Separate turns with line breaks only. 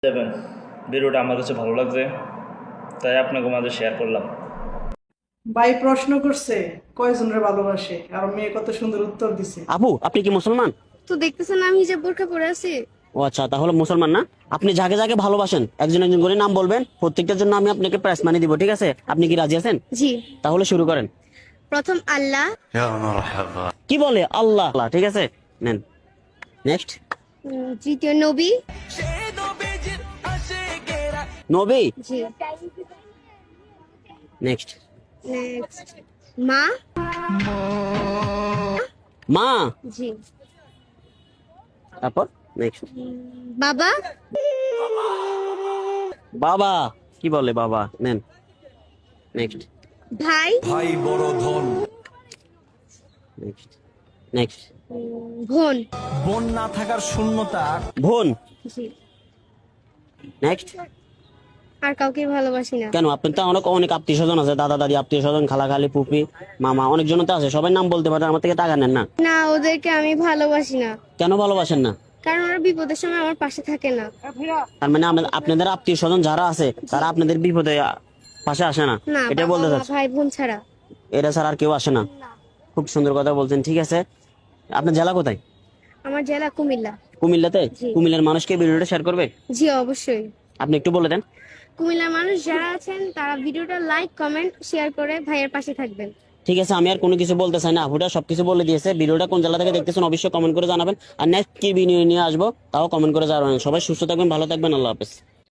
দেবেন। ভিডিওটা আমার কাছে ভালো লাগছে, তাই আপনাকে মাঝে শেয়ার করলাম।
ভাই প্রশ্ন করছে কয়জনের ভালোবাসে আর মেয়ে কত সুন্দর উত্তর দিছে।
আপু, আপনি কি মুসলমান?
তো দেখতেছেন আমি হিজাব বোরকা পরে আছি।
ও আচ্ছা, তাহলে মুসলমান না। আপনি যাকে যাকে ভালোবাসেন একজন একজন করে নাম বলবেন, প্রত্যেকটার জন্য আমি আপনাকে প্রাইস মানি দিব, ঠিক আছে? আপনি কি রাজি আছেন?
জি।
তাহলে শুরু করেন।
প্রথম আল্লাহ।
কি বলে? আল্লাহ। ঠিক আছে, নেন। নেক্সট।
দ্বিতীয় নবী।
নবী।
জি।
নেক্সট।
নেক্সট মা।
মা।
জি।
তারপর নেক্সট।
বাবা।
বাবা। কি বলে বাবা? নেন। নেক্সট।
ভাই।
ভাই বড় ধন।
নেক্সট। নেক্সট।
বোন।
বোন না থাকার শূন্যতা।
বোন।
জি।
নেক্সট।
আর কাউকে ভালোবাসি না।
কেন? আপনার তো অনেক অনেক আত্মীয় স্বজন আছে, দাদা দাদি, আত্মীয় স্বজন, খালা খালি, ফুপি, মামা, অনেকজন তো আছে। সবাই নাম বলতে পারেন, আমার থেকে টাকা নেন না।
না, ওদেরকে আমি ভালোবাসি না।
কেন ভালোবাসেন না?
কারণ ওরা বিপদের সময় আমার পাশে থাকে না।
তার মানে আপনাদের আত্মীয় স্বজন যারা আছে তারা আপনাদের বিপদে পাশে আসে না,
না,
এটা
বাবা
বলতে
মা
চাচ্ছি।
ভাই বোন ছাড়া।
এরা ছাড়া আর কেউ আসে না। খুব সুন্দর কথা বলছেন, ঠিক আছে। আপনার জেলা কোথায়?
আমার জেলা কুমিল্লা।
কুমিল্লাতে?
জি।
কুমিল্লার মানুষকে ভিডিওটা শেয়ার করবে?
জি অবশ্যই।
আপনি একটু বলে দেন।
কুমিল্লার মানুষ যারা আছেন তারা ভিডিওটা লাইক কমেন্ট শেয়ার করে ভাইয়ের পাশে থাকবেন।
ঠিক আছে, আমি আর কোনো কিছু বলতে চাই না, আপুটা সবকিছু বলে দিয়েছে। ভিডিওটা কোন জেলা থেকে দেখতেছেন অবশ্যই কমেন্ট করে জানাবেন, আর নেক্সট কি ভিডিও নিয়ে আসবো তাও কমেন্ট করে জানাবেন। সবাই সুস্থ থাকবেন, ভালো থাকবেন, আল্লাহ হাফেজ।